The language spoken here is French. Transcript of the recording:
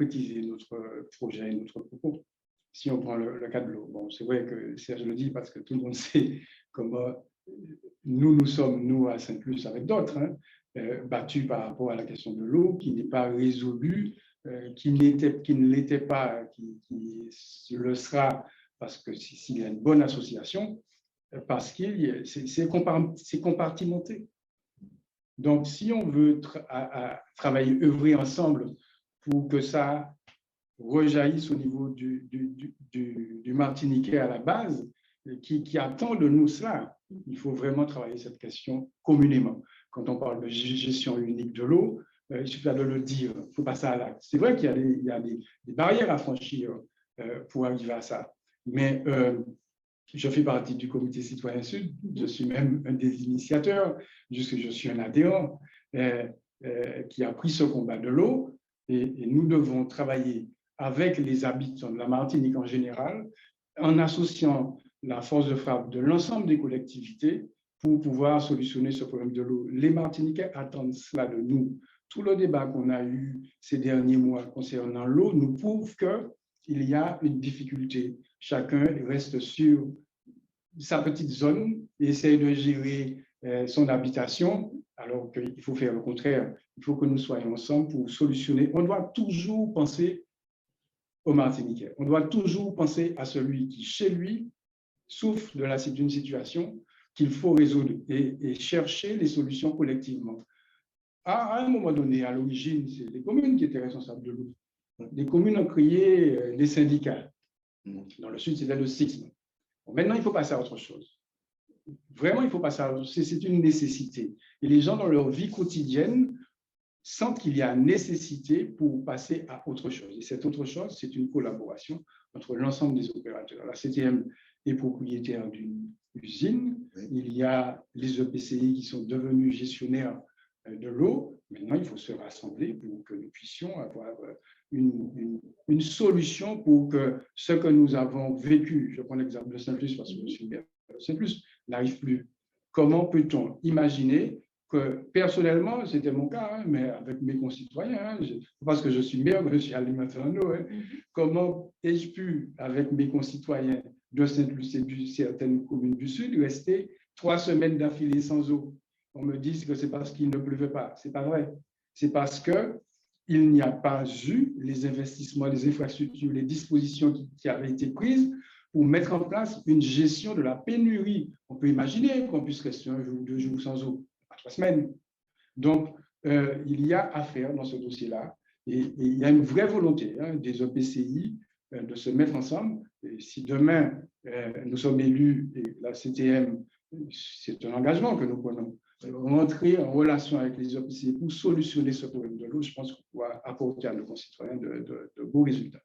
concrétiser notre projet, notre propos. Si on prend le cas de l'eau, bon, c'est vrai que Serge le dit parce que tout le monde sait comment nous sommes, nous, à Saint-Plus, avec d'autres, hein, battus par rapport à la question de l'eau, qui n'est pas résolue, qui ne l'était pas, qui le sera, parce que s'il y a une bonne association, parce que c'est compartimenté. Donc, si on veut travailler, œuvrer ensemble pour que ça rejaillisse au niveau du Martiniquais à la base, qui attend de nous cela, il faut vraiment travailler cette question communément. Quand on parle de gestion unique de l'eau, il suffit de le dire, il faut passer à l'acte. C'est vrai qu'il y a des barrières à franchir pour arriver à ça, mais je fais partie du Comité citoyen Sud, je suis même un des initiateurs, puisque je suis un adhérent qui a pris ce combat de l'eau, et nous devons travailler avec les habitants de la Martinique en général, en associant la force de frappe de l'ensemble des collectivités pour pouvoir solutionner ce problème de l'eau. Les Martiniquais attendent cela de nous. Tout le débat qu'on a eu ces derniers mois concernant l'eau nous prouve qu'il y a une difficulté. Chacun reste sur sa petite zone et essaye de gérer son habitation, alors qu'il faut faire le contraire. Il faut que nous soyons ensemble pour solutionner. On doit toujours penser aux Martiniquais. On doit toujours penser à celui qui, chez lui, souffre d'une situation qu'il faut résoudre et chercher les solutions collectivement. À un moment donné, à l'origine, c'est les communes qui étaient responsables de l'eau. Les communes ont créé des syndicats. Dans le sud, c'était le SIXM. Bon, maintenant, il faut passer à autre chose. Vraiment, il faut passer à autre chose. C'est une nécessité. Et les gens, dans leur vie quotidienne, sentent qu'il y a nécessité pour passer à autre chose. Et cette autre chose, c'est une collaboration entre l'ensemble des opérateurs. La CTM est propriétaire d'une usine. Il y a les EPCI qui sont devenus gestionnaires de l'eau. Maintenant, il faut se rassembler pour que nous puissions avoir une solution pour que ce que nous avons vécu, je prends l'exemple de Saint-Plus parce que je suis maire de Saint-Plus, n'arrive plus. Comment peut-on imaginer que personnellement, c'était mon cas, hein, mais avec mes concitoyens, hein, parce que je suis maire, je suis alimentaire en eau, hein, comment ai-je pu, avec mes concitoyens de Saint-Luc et de certaines communes du Sud, rester 3 semaines d'affilée sans eau? On me dit que c'est parce qu'il ne pleuvait pas. Ce n'est pas vrai. C'est parce qu'il n'y a pas eu les investissements, les infrastructures, les dispositions qui avaient été prises pour mettre en place une gestion de la pénurie. On peut imaginer qu'on puisse rester 1 jour, 2 jours sans eau, à 3 semaines. Donc, il y a à faire dans ce dossier-là. Et il y a une vraie volonté des EPCI de se mettre ensemble. Et si demain, nous sommes élus, et la CTM, c'est un engagement que nous prenons, rentrer en relation avec les EPCI pour solutionner ce problème de l'eau, je pense qu'on pourra apporter à nos concitoyens de beaux résultats.